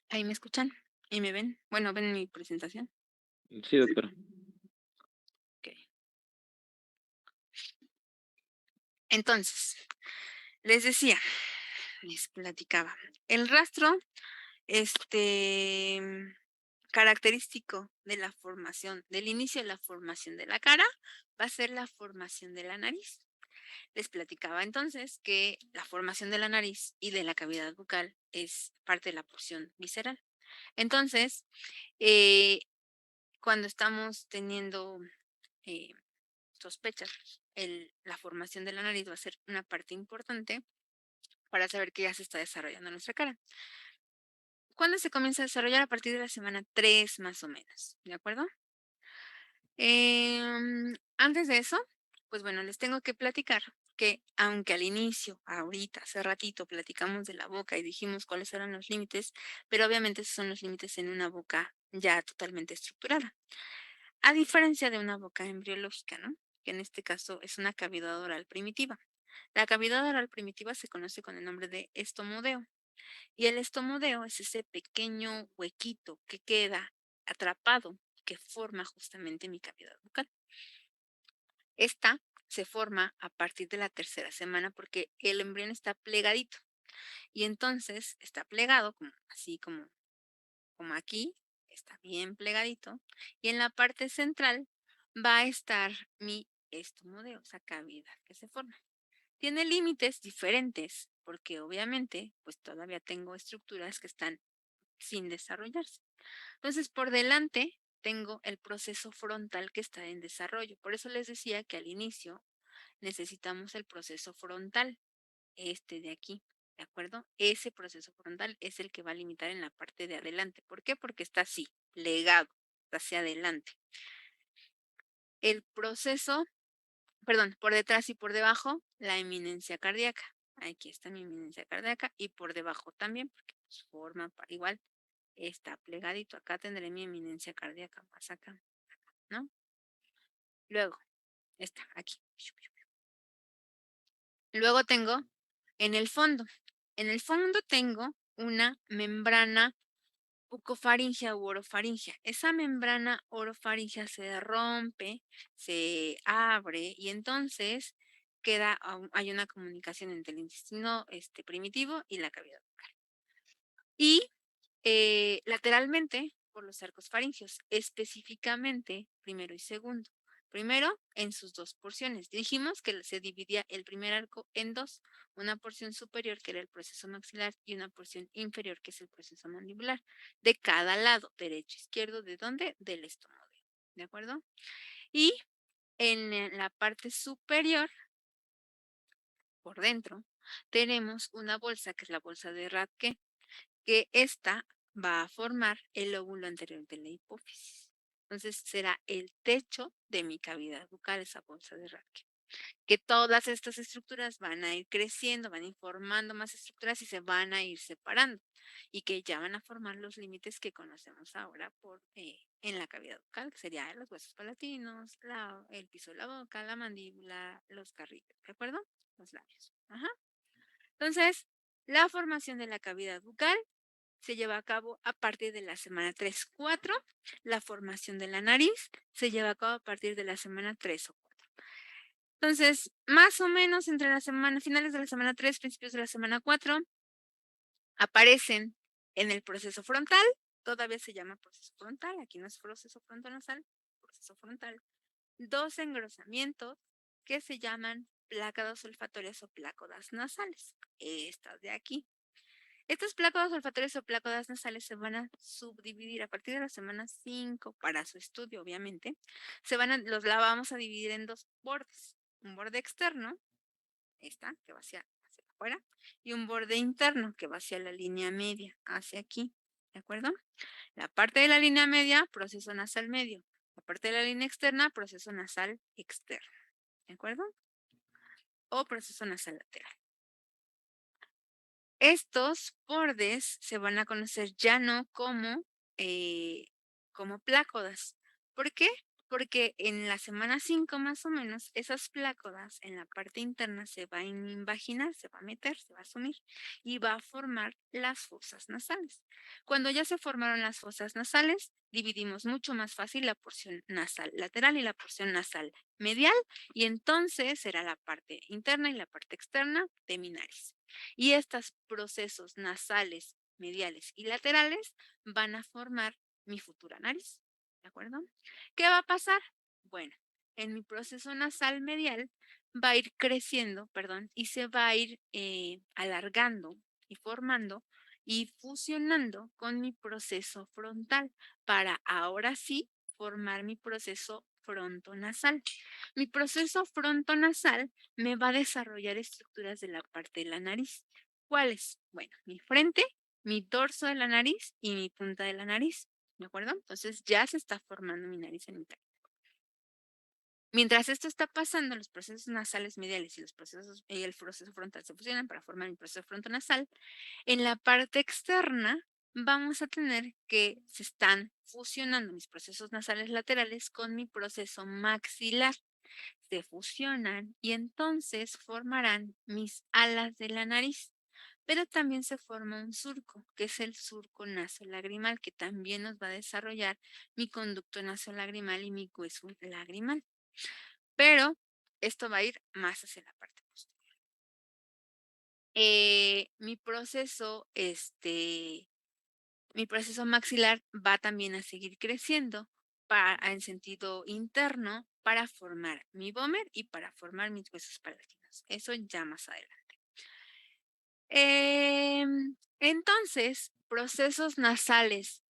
¿Ahí me escuchan? ¿Y me ven? Bueno, ¿ven mi presentación? Sí, doctora. Okey. Entonces, les decía, les platicaba, el rastro, este, característico de la formación del inicio de la formación de la cara va a ser la formación de la nariz. Les platicaba entonces que la formación de la nariz y de la cavidad bucal es parte de la porción visceral. Entonces, eh, cuando estamos teniendo, eh sospechas, la formación de la nariz va a ser una parte importante para saber que ya se está desarrollando nuestra cara. ¿Cuándo se comienza a desarrollar? A partir de la semana 3 más o menos, ¿de acuerdo? Antes de eso, pues bueno, les tengo que platicar que aunque al inicio, ahorita, hace ratito, platicamos de la boca y dijimos cuáles eran los límites, pero obviamente esos son los límites en una boca ya totalmente estructurada. A diferencia de una boca embriológica, ¿no? Que en este caso es una cavidad oral primitiva. La cavidad oral primitiva se conoce con el nombre de estomodeo. Y el estomodeo es ese pequeño huequito que queda atrapado, que forma justamente mi cavidad bucal. Esta se forma a partir de la tercera semana porque el embrión está plegadito. Y entonces está plegado, como, así como aquí, está bien plegadito. Y en la parte central va a estar mi estomodeo, esa cavidad que se forma. Tiene límites diferentes porque obviamente pues todavía tengo estructuras que están sin desarrollarse. Entonces por delante tengo el proceso frontal que está en desarrollo. Por eso les decía que al inicio necesitamos el proceso frontal, este de aquí, ¿de acuerdo? Ese proceso frontal es el que va a limitar en la parte de adelante. ¿Por qué? Porque está así, plegado hacia adelante. El proceso, perdón, por detrás y por debajo, la eminencia cardíaca. Aquí está mi eminencia cardíaca y por debajo también, porque pues, forma igual, está plegadito. Acá tendré mi eminencia cardíaca, más acá, ¿no? Luego, está aquí. Luego tengo en el fondo. En el fondo tengo una membrana bucofaringea u orofaringea. Esa membrana orofaringea se rompe, se abre y entonces hay una comunicación entre el intestino primitivo y la cavidad bucal. Y lateralmente por los arcos faringeos, específicamente primero y segundo. Primero en sus dos porciones. Dijimos que se dividía el primer arco en dos, una porción superior que era el proceso maxilar y una porción inferior que es el proceso mandibular, de cada lado, derecho, izquierdo, ¿de dónde? Del estómago, ¿de acuerdo? Y en la parte superior, por dentro, tenemos una bolsa que es la bolsa de Rathke, que esta va a formar el lóbulo anterior de la hipófisis. Entonces será el techo de mi cavidad bucal, esa bolsa de Rathke. Que todas estas estructuras van a ir creciendo, van a ir formando más estructuras y se van a ir separando. Y que ya van a formar los límites que conocemos ahora en la cavidad bucal, que serían los huesos palatinos, el piso de la boca, la mandíbula, los carriles, ¿de acuerdo? Los labios. Ajá. Entonces, la formación de la cavidad bucal se lleva a cabo a partir de la semana 3-4. La formación de la nariz se lleva a cabo a partir de la semana 3 o 4. Entonces, más o menos entre la semana, finales de la semana 3, principios de la semana 4, aparecen en el proceso frontal, todavía se llama proceso frontal, aquí no es proceso frontonasal, proceso frontal, dos engrosamientos que se llaman plácadas olfatorias o plácodas nasales, estas de aquí. Estas plácodas olfatorias o plácodas nasales se van a subdividir a partir de la semana 5 para su estudio, obviamente. La vamos a dividir en dos bordes. Un borde externo, esta, que va hacia afuera, y un borde interno, que va hacia la línea media, hacia aquí. ¿De acuerdo? La parte de la línea media, proceso nasal medio. La parte de la línea externa, proceso nasal externo. ¿De acuerdo? O proceso nasal lateral. Estos bordes se van a conocer ya no como plácodas. ¿Por qué? porque en la semana 5 más o menos, esas plácodas en la parte interna se va a invaginar, se va a meter, se va a sumir y va a formar las fosas nasales. Cuando ya se formaron las fosas nasales, dividimos mucho más fácil la porción nasal lateral y la porción nasal medial, y entonces será la parte interna y la parte externa de mi nariz. Y estos procesos nasales, mediales y laterales van a formar mi futura nariz. ¿De acuerdo? ¿Qué va a pasar? Bueno, en mi proceso nasal medial va a ir creciendo, perdón, y se va a ir alargando y formando y fusionando con mi proceso frontal para ahora sí formar mi proceso frontonasal. Mi proceso frontonasal me va a desarrollar estructuras de la parte de la nariz. ¿Cuáles? Bueno, mi frente, mi dorso de la nariz y mi punta de la nariz. ¿De acuerdo? Entonces ya se está formando mi nariz en interno. Mientras esto está pasando, los procesos nasales mediales y el proceso frontal se fusionan para formar el proceso frontonasal. En la parte externa vamos a tener que se están fusionando mis procesos nasales laterales con mi proceso maxilar. Se fusionan y entonces formarán mis alas de la nariz. Pero también se forma un surco, que es el surco nasolagrimal, que también nos va a desarrollar mi conducto nasolagrimal y mi hueso lagrimal. Pero esto va a ir más hacia la parte posterior. Mi proceso, mi proceso maxilar va también a seguir creciendo en sentido interno para formar mi vómer y para formar mis huesos palatinos. Eso ya más adelante. Entonces, procesos nasales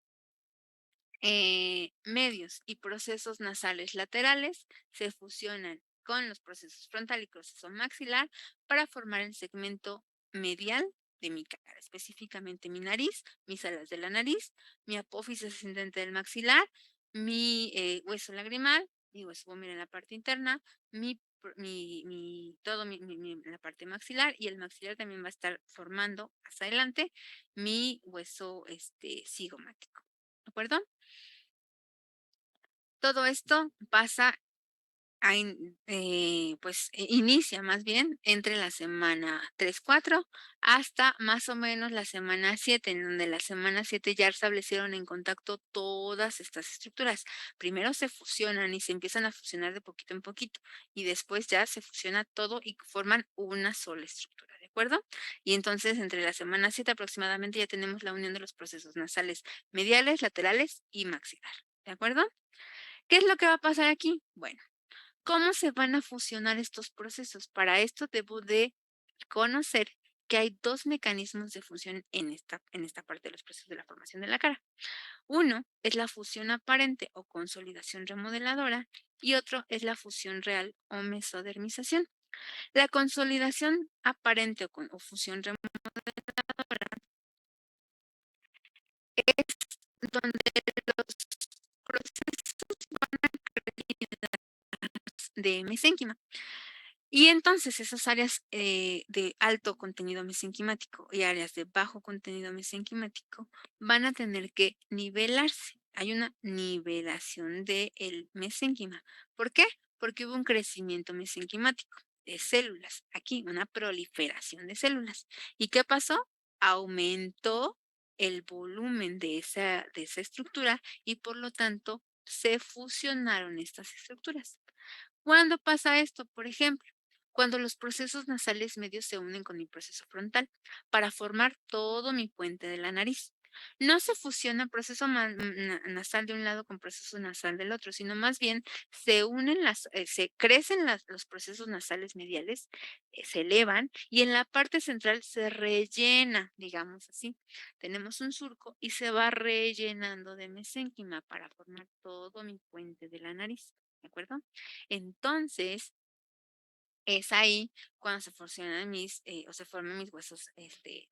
medios y procesos nasales laterales se fusionan con los procesos frontal y proceso maxilar para formar el segmento medial de mi cara, específicamente mi nariz, mis alas de la nariz, mi apófisis ascendente del maxilar, mi hueso lagrimal, mi hueso vómero en la parte interna, la parte maxilar, y el maxilar también va a estar formando hacia adelante mi hueso cigomático. ¿De acuerdo? Todo esto pasa inicia más bien entre la semana 3, 4 hasta más o menos la semana 7, en donde la semana 7 ya establecieron en contacto todas estas estructuras. Primero se fusionan y se empiezan a fusionar de poquito en poquito, y después ya se fusiona todo y forman una sola estructura, ¿de acuerdo? Y entonces entre la semana 7 aproximadamente ya tenemos la unión de los procesos nasales mediales, laterales y maxilar, ¿de acuerdo? ¿Qué es lo que va a pasar aquí? Bueno, ¿cómo se van a fusionar estos procesos? Para esto debo de conocer que hay dos mecanismos de fusión en esta parte de los procesos de la formación de la cara. Uno es la fusión aparente o consolidación remodeladora, y otro es la fusión real o mesodermización. La consolidación aparente o fusión remodeladora es donde los procesos de mesénquima. Y entonces esas áreas de alto contenido mesenquimático y áreas de bajo contenido mesenquimático van a tener que nivelarse. Hay una nivelación del mesénquima. ¿Por qué? Porque hubo un crecimiento mesenquimático de células. Aquí, una proliferación de células. ¿Y qué pasó? Aumentó el volumen de esa estructura, y por lo tanto se fusionaron estas estructuras. ¿Cuándo pasa esto? Por ejemplo, cuando los procesos nasales medios se unen con mi proceso frontal para formar todo mi puente de la nariz. No se fusiona proceso nasal de un lado con proceso nasal del otro, sino más bien se unen se crecen los procesos nasales mediales, se elevan, y en la parte central se rellena, digamos así. Tenemos un surco y se va rellenando de mesénquima para formar todo mi puente de la nariz. ¿De acuerdo? Entonces, es ahí cuando se fusionan o se forman mis huesos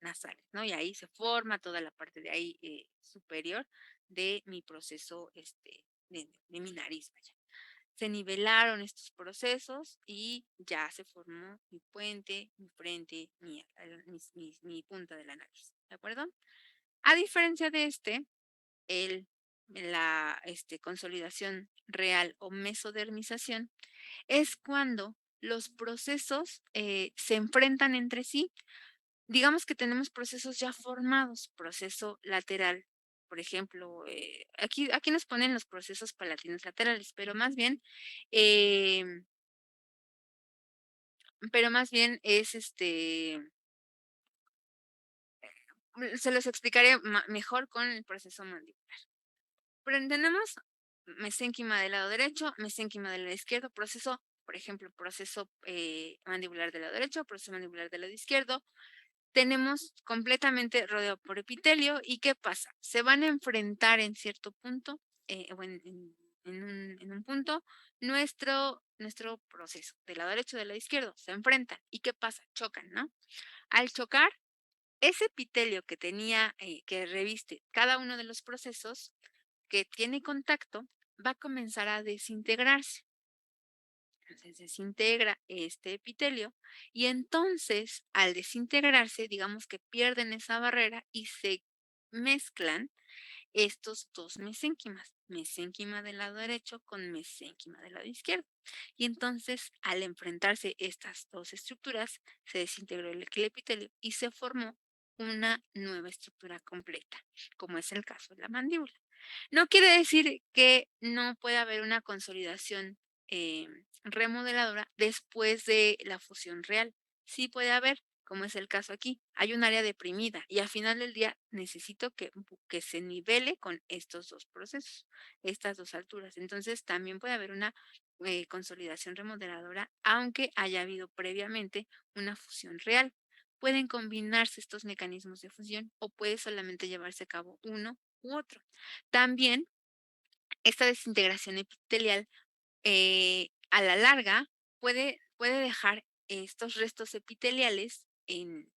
nasales, ¿no? Y ahí se forma toda la parte de ahí superior de mi proceso, de mi nariz, vaya. Se nivelaron estos procesos y ya se formó mi puente, mi frente, mi punta de la nariz, ¿de acuerdo? A diferencia de el la consolidación real o mesodermización, es cuando los procesos se enfrentan entre sí. Digamos que tenemos procesos ya formados, proceso lateral. Por ejemplo, aquí nos ponen los procesos palatinos laterales, em, pero más bien es se los explicaré mejor con el proceso mandibular. Pero tenemos mesénquima del lado derecho, mesénquima del lado izquierdo, proceso, por ejemplo, proceso mandibular del lado derecho, proceso mandibular del lado izquierdo. Tenemos completamente rodeado por epitelio. ¿Y qué pasa? Se van a enfrentar en cierto punto, o en un punto, nuestro proceso del lado derecho y del lado izquierdo. Se enfrentan. ¿Y qué pasa? Chocan, ¿no? Al chocar, ese epitelio que tenía, que reviste cada uno de los procesos que tiene contacto, va a comenzar a desintegrarse. Entonces desintegra este epitelio y entonces al desintegrarse, digamos que pierden esa barrera y se mezclan estos dos mesénquimas, mesénquima del lado derecho con mesénquima del lado izquierdo. Y entonces al enfrentarse estas dos estructuras, se desintegró el epitelio y se formó una nueva estructura completa, como es el caso de la mandíbula. No quiere decir que no pueda haber una consolidación remodeladora después de la fusión real. Sí puede haber, como es el caso aquí. Hay un área deprimida y al final del día necesito que se nivele con estos dos procesos, estas dos alturas. Entonces también puede haber una consolidación remodeladora, aunque haya habido previamente una fusión real. Pueden combinarse estos mecanismos de fusión o puede solamente llevarse a cabo uno u otro. También esta desintegración epitelial a la larga puede dejar estos restos epiteliales en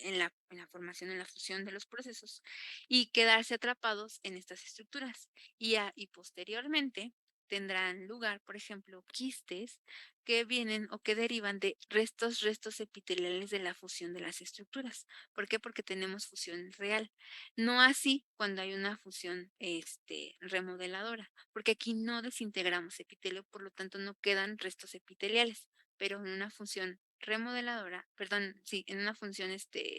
la formación, en la fusión de los procesos y quedarse atrapados en estas estructuras. Y posteriormente tendrán lugar, por ejemplo, quistes que vienen o que derivan de restos epiteliales de la fusión de las estructuras. ¿Por qué? Porque tenemos fusión real. No así cuando hay una fusión remodeladora, porque aquí no desintegramos epitelio, por lo tanto no quedan restos epiteliales, pero en una función remodeladora, perdón, sí, en una función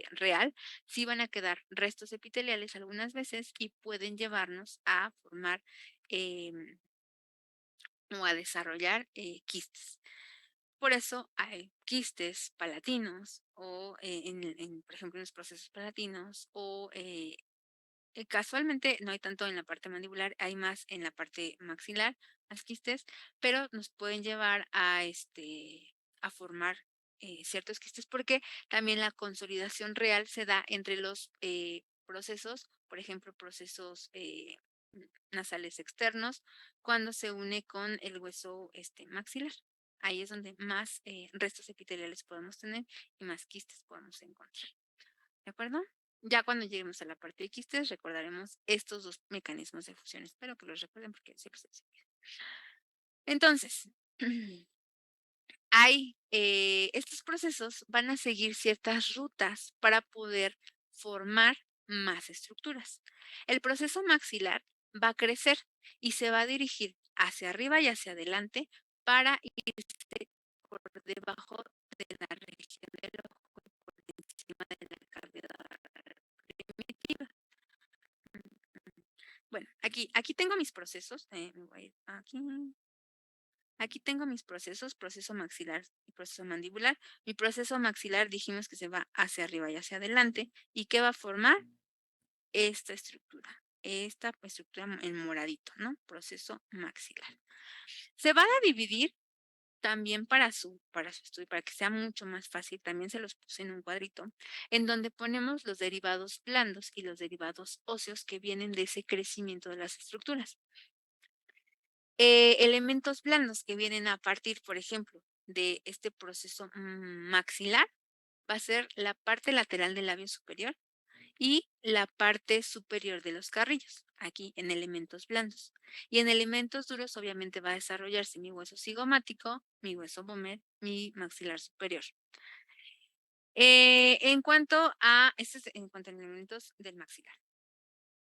real, sí van a quedar restos epiteliales algunas veces y pueden llevarnos a formar em, o a desarrollar quistes. Por eso hay quistes palatinos o, por ejemplo, en los procesos palatinos o casualmente no hay tanto en la parte mandibular, hay más en la parte maxilar, las quistes, pero nos pueden llevar a formar ciertos quistes porque también la consolidación real se da entre los procesos, por ejemplo, procesos nasales externos, cuando se une con el hueso maxilar. Ahí es donde más restos epiteliales podemos tener y más quistes podemos encontrar. ¿De acuerdo? Ya cuando lleguemos a la parte de quistes, recordaremos estos dos mecanismos de fusión. Espero que los recuerden porque siempre se olvida. Entonces, estos procesos van a seguir ciertas rutas para poder formar más estructuras. El proceso maxilar va a crecer y se va a dirigir hacia arriba y hacia adelante para irse por debajo de la región del ojo y por encima de la cavidad primitiva. Bueno, aquí tengo mis procesos. Me voy a ir aquí. Aquí tengo mis procesos, proceso maxilar y proceso mandibular. Mi proceso maxilar dijimos que se va hacia arriba y hacia adelante. ¿Y qué va a formar? Esta estructura en moradito, ¿no? Proceso maxilar. Se van a dividir también para su estudio, para que sea mucho más fácil, también se los puse en un cuadrito, en donde ponemos los derivados blandos y los derivados óseos que vienen de ese crecimiento de las estructuras. Elementos blandos que vienen a partir, por ejemplo, de este proceso maxilar, va a ser la parte lateral del labio superior y la parte superior de los carrillos, aquí en elementos blandos. Y en elementos duros, obviamente, va a desarrollarse mi hueso cigomático, mi hueso vomer, mi maxilar superior. En cuanto a elementos del maxilar,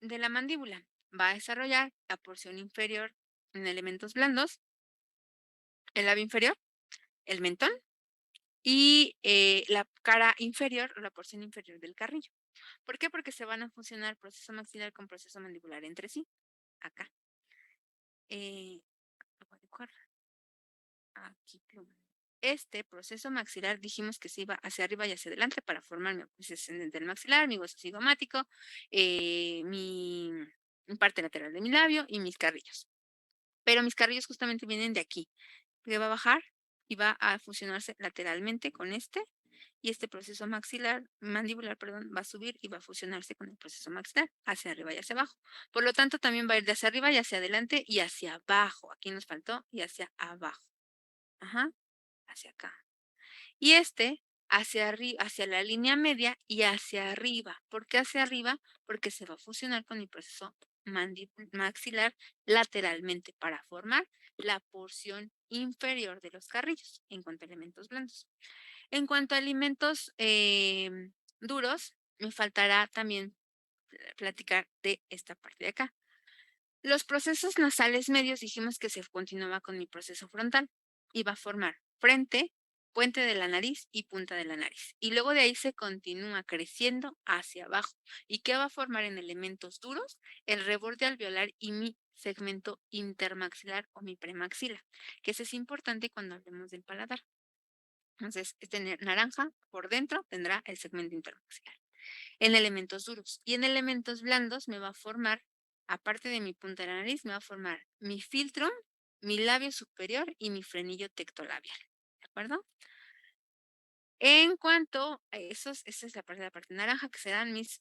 de la mandíbula. va a desarrollar la porción inferior en elementos blandos, el labio inferior, el mentón y la cara inferior o la porción inferior del carrillo. ¿Por qué? Porque se van a fusionar proceso maxilar con proceso mandibular entre sí. Acá. Lo voy a dibujar. Aquí. Este proceso maxilar dijimos que se iba hacia arriba y hacia adelante para formar mi apófisis ascendente del maxilar, mi hueso cigomático, mi parte lateral de mi labio y mis carrillos. Pero mis carrillos justamente vienen de aquí, que va a bajar y va a fusionarse lateralmente con y este proceso mandibular, perdón, va a subir y va a fusionarse con el proceso maxilar hacia arriba y hacia abajo. Por lo tanto, también va a ir de hacia arriba y hacia adelante y hacia abajo. Aquí nos faltó y hacia abajo. Ajá, hacia acá. Y hacia arriba, hacia la línea media y hacia arriba. ¿Por qué hacia arriba? Porque se va a fusionar con el proceso maxilar lateralmente para formar la porción inferior de los carrillos en cuanto a elementos blandos. En cuanto a alimentos duros, me faltará también platicar de esta parte de acá. Los procesos nasales medios dijimos que se continuaba con mi proceso frontal. Iba a formar frente, puente de la nariz y punta de la nariz. Y luego de ahí se continúa creciendo hacia abajo. ¿Y qué va a formar en elementos duros? El reborde alveolar y mi segmento intermaxilar o mi premaxila, que eso es importante cuando hablemos del paladar. Entonces, naranja por dentro tendrá el segmento intermaxilar. En elementos duros. Y en elementos blandos me va a formar, aparte de mi punta de la nariz, me va a formar mi filtro, mi labio superior y mi frenillo tectolabial. ¿De acuerdo? En cuanto a esos, esa es la parte naranja, que serán mis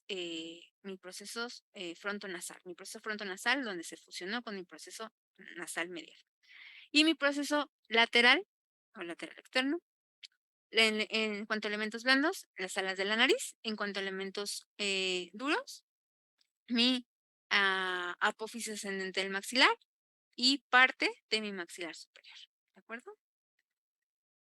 procesos frontonasal. Mi proceso frontonasal, donde se fusionó con mi proceso nasal medial. Y mi proceso lateral, o lateral externo, en cuanto a elementos blandos, las alas de la nariz. En cuanto a elementos duros, mi apófisis ascendente del maxilar y parte de mi maxilar superior. ¿De acuerdo?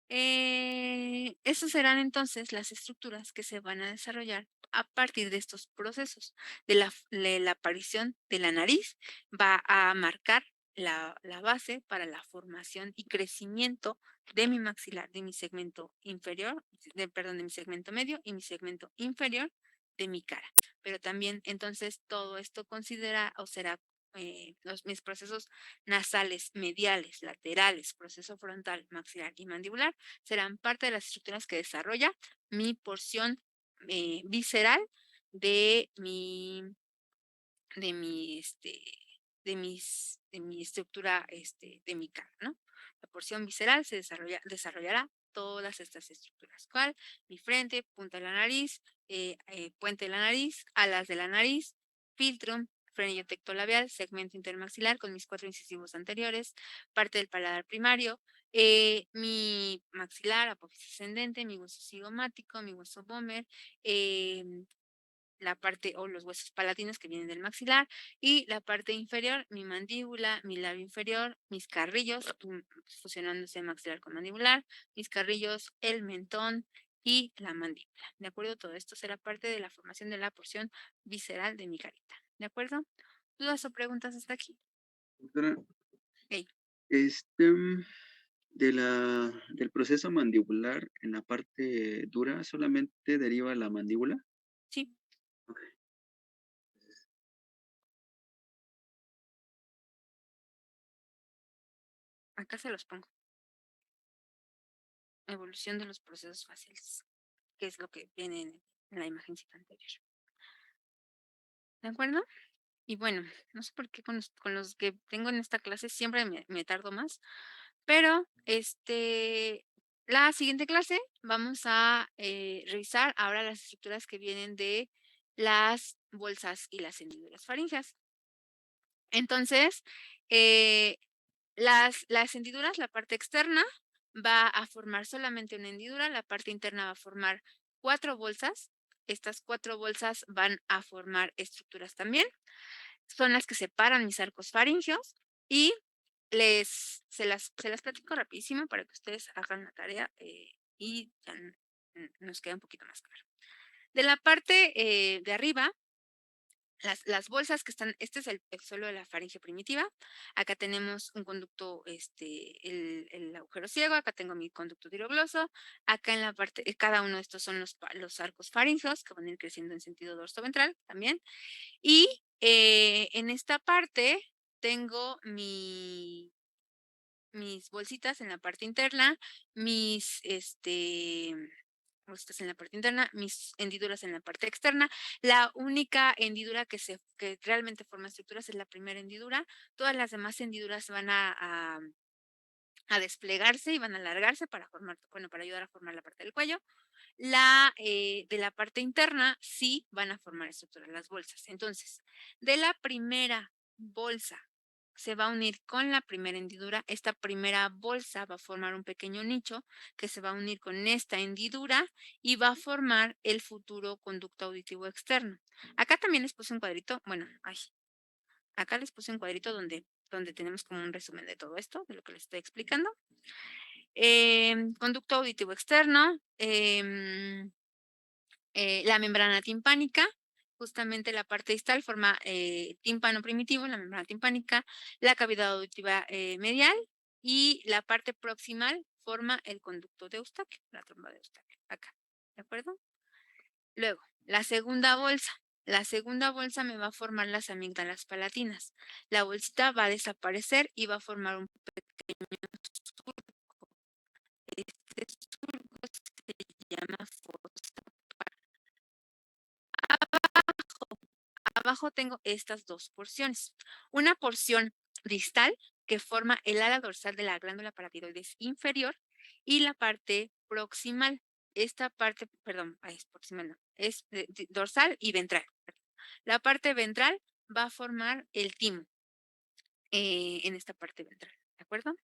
Esas serán entonces las estructuras que se van a desarrollar a partir de estos procesos. De la aparición de la nariz va a marcar la base para la formación y crecimiento de mi maxilar, de mi segmento inferior, perdón, de mi segmento medio y mi segmento inferior de mi cara. Pero también entonces todo esto considera o será mis procesos nasales, mediales, laterales, proceso frontal, maxilar y mandibular serán parte de las estructuras que desarrolla mi porción visceral de mi, de mi, de mi estructura de mi cara, ¿no? La porción visceral desarrollará todas estas estructuras. ¿Cuál? Mi frente, punta de la nariz, puente de la nariz, alas de la nariz, filtro, frenillo tectolabial, segmento intermaxilar con mis 4 incisivos anteriores, parte del paladar primario, mi maxilar, apófisis ascendente, mi hueso cigomático, mi hueso Bomer, la parte o los huesos palatinos que vienen del maxilar y la parte inferior, mi mandíbula, mi labio inferior, mis carrillos, fusionándose maxilar con mandibular, mis carrillos, el mentón y la mandíbula. ¿De acuerdo? Todo esto será parte de la formación de la porción visceral de mi carita. ¿De acuerdo? ¿Dudas o preguntas hasta aquí? Doctora, Hey, este, del proceso mandibular en la parte dura, ¿solamente deriva la mandíbula? sí, Ok. acá se los pongo. Evolución de los procesos faciales, que es lo que viene en la imagencita anterior. ¿De acuerdo? Y bueno, no sé por qué con los que tengo en esta clase siempre me tardo más, pero la siguiente clase vamos a revisar ahora las estructuras que vienen de las bolsas y las hendiduras faríngeas. Entonces, eh, las hendiduras, la parte externa va a formar solamente una hendidura, la parte interna va a formar 4 bolsas. Estas 4 bolsas van a formar estructuras también son las que separan mis arcos faringeos y se las platico rapidísimo para que ustedes hagan la tarea y ya nos queda un poquito más claro. De la parte de arriba las bolsas que están, este es el suelo de la faringe primitiva. Acá tenemos un conducto, el agujero ciego, acá tengo mi conducto dirogloso, acá en la parte, cada uno de estos son los arcos faríngeos que van a ir creciendo en sentido dorso-ventral también. Y en esta parte tengo mis bolsitas en la parte interna, mis, bolsitas en la parte interna, mis hendiduras en la parte externa. La única hendidura que realmente forma estructuras es la primera hendidura. Todas las demás hendiduras van a desplegarse y van a alargarse para formar, bueno, para ayudar a formar la parte del cuello. De la parte interna sí van a formar estructuras las bolsas. Entonces, de la primera bolsa se va a unir con la primera hendidura. Esta primera bolsa va a formar un pequeño nicho que se va a unir con esta hendidura y va a formar el futuro conducto auditivo externo. Acá también les puse un cuadrito, bueno, acá les puse un cuadrito donde tenemos como un resumen de todo esto, de lo que les estoy explicando. Conducto auditivo externo, la membrana timpánica, justamente la parte distal forma tímpano primitivo, la membrana timpánica, la cavidad auditiva medial y la parte proximal forma el conducto de Eustaquio, la tromba de Eustaquio, acá, ¿de acuerdo? Luego, la segunda bolsa. La segunda bolsa me va a formar las amígdalas palatinas. La bolsita va a desaparecer y va a formar un pequeño surco. Este surco se llama fosa. Abajo tengo estas dos porciones. Una porción distal que forma el ala dorsal de la glándula paratiroides inferior y la parte proximal. Esta parte, perdón, es proximal, no, es dorsal y ventral. La parte ventral va a formar el timo en esta parte ventral, ¿de acuerdo?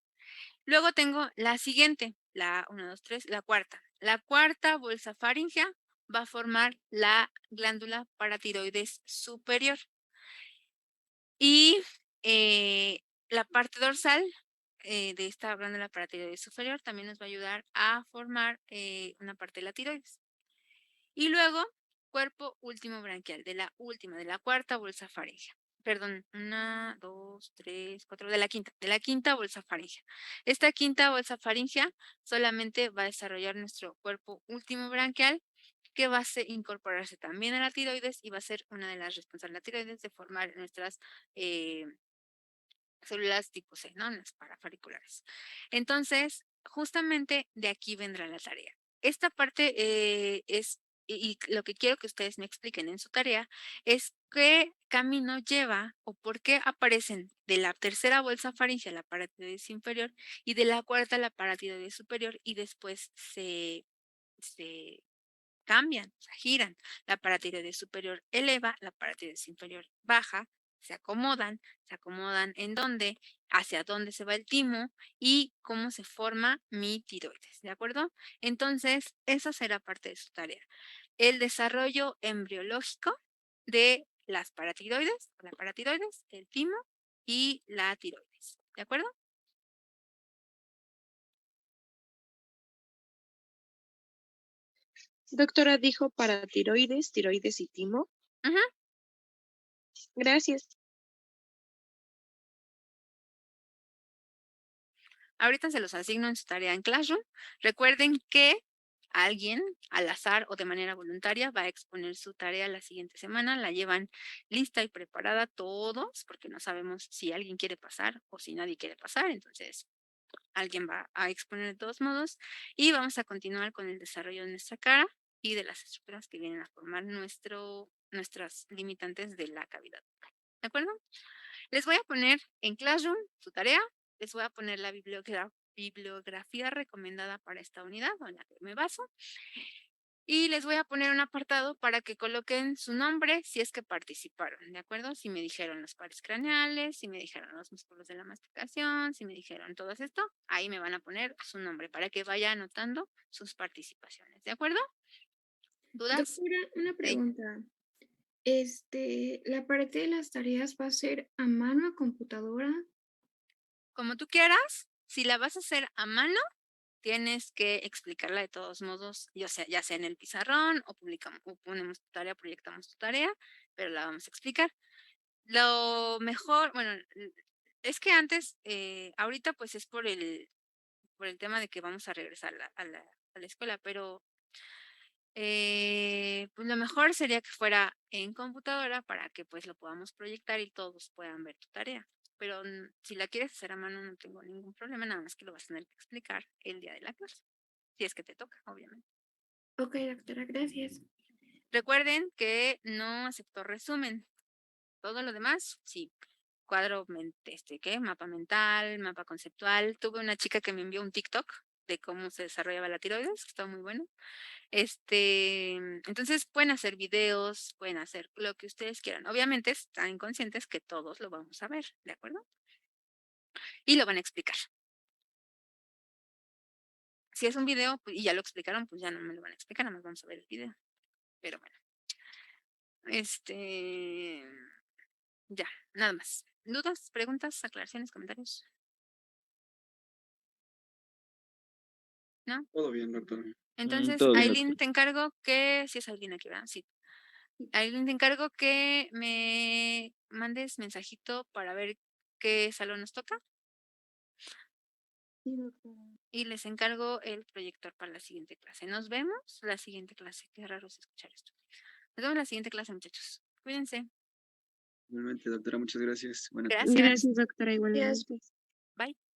Luego tengo la siguiente, la 1, 2, 3, la cuarta. La cuarta bolsa faríngea va a formar la glándula paratiroides superior. Y la parte dorsal de esta glándula paratiroides superior también nos va a ayudar a formar una parte de la tiroides. Y luego, cuerpo último branquial, de la cuarta bolsa faríngea. Perdón, 1, 2, 3, 4, de la quinta bolsa faríngea. Esta quinta bolsa faríngea solamente va a desarrollar nuestro cuerpo último branquial, que va a incorporarse también a la tiroides y va a ser una de las responsables de la tiroides de formar nuestras eh, células tipo C, ¿no? Las parafariculares. Entonces, justamente de aquí vendrá la tarea. Esta parte y lo que quiero que ustedes me expliquen en su tarea, es qué camino lleva o por qué aparecen de la tercera bolsa faríngea la paratiroides inferior y de la cuarta la paratiroides superior y después se cambian, o sea, giran. La paratiroides superior eleva, la paratiroides inferior baja, se acomodan en dónde, hacia dónde se va el timo y cómo se forma mi tiroides, ¿de acuerdo? Entonces, esa será parte de su tarea. El desarrollo embriológico de las paratiroides, la paratiroides, el timo y la tiroides, ¿de acuerdo? Doctora dijo para tiroides, tiroides y timo. Ujú. Gracias. Ahorita se los asigno en su tarea en Classroom. Recuerden que alguien al azar o de manera voluntaria va a exponer su tarea la siguiente semana. La llevan lista y preparada todos, porque no sabemos si alguien quiere pasar o si nadie quiere pasar. Entonces, alguien va a exponer de todos modos y vamos a continuar con el desarrollo de nuestra cara y de las estructuras que vienen a formar nuestras limitantes de la cavidad bucal. ¿De acuerdo? Les voy a poner en Classroom su tarea, les voy a poner la bibliografía recomendada para esta unidad o en la que me baso y les voy a poner un apartado para que coloquen su nombre si es que participaron, ¿de acuerdo? Si me dijeron los pares craneales, si me dijeron los músculos de la masticación, si me dijeron todo esto, ahí me van a poner su nombre para que vaya anotando sus participaciones, ¿de acuerdo? ¿Dudas? Doctora, una Sí. pregunta. ¿La parte de las tareas va a ser a mano, a computadora? Como tú quieras, si la vas a hacer a mano, tienes que explicarla de todos modos, ya sea en el pizarrón o publicamos o ponemos tu tarea, proyectamos tu tarea. pero la vamos a explicar. Lo mejor, bueno, es que antes, ahorita pues es por el tema de que vamos a regresar a la escuela, pero pues lo mejor sería que fuera en computadora para que pues lo podamos proyectar y todos puedan ver tu tarea. Pero si la quieres hacer a mano no tengo ningún problema, nada más que lo vas a tener que explicar el día de la clase, si es que te toca, obviamente. Ok, doctora, gracias. Recuerden que no aceptó resumen. Todo lo demás, sí. Cuadro, ¿qué? Mapa mental, mapa conceptual. Tuve una chica que me envió un TikTok de cómo se desarrollaba la tiroides, que está muy bueno. Entonces pueden hacer videos, pueden hacer lo que ustedes quieran. Obviamente están conscientes que todos lo vamos a ver, ¿de acuerdo? Y lo van a explicar. Si es un video y ya lo explicaron, pues ya no me lo van a explicar, nada más vamos a ver el video. Pero bueno. Ya, nada más. ¿Dudas, preguntas, aclaraciones, comentarios? ¿No? Todo bien, doctora. Entonces, Todo bien, Aileen, doctor. te encargo que, si es Aileen aquí, ¿verdad? Sí. Aileen, te encargo que me mandes mensajito para ver qué salón nos toca Sí, doctora. y les encargo el proyector para la siguiente clase. Nos vemos la siguiente clase. Qué raro es escuchar esto. Nos vemos la siguiente clase, muchachos. Cuídense. Igualmente, doctora, muchas gracias. Buenas tardes. Gracias. Gracias, doctora, Gracias. igualmente. Bye.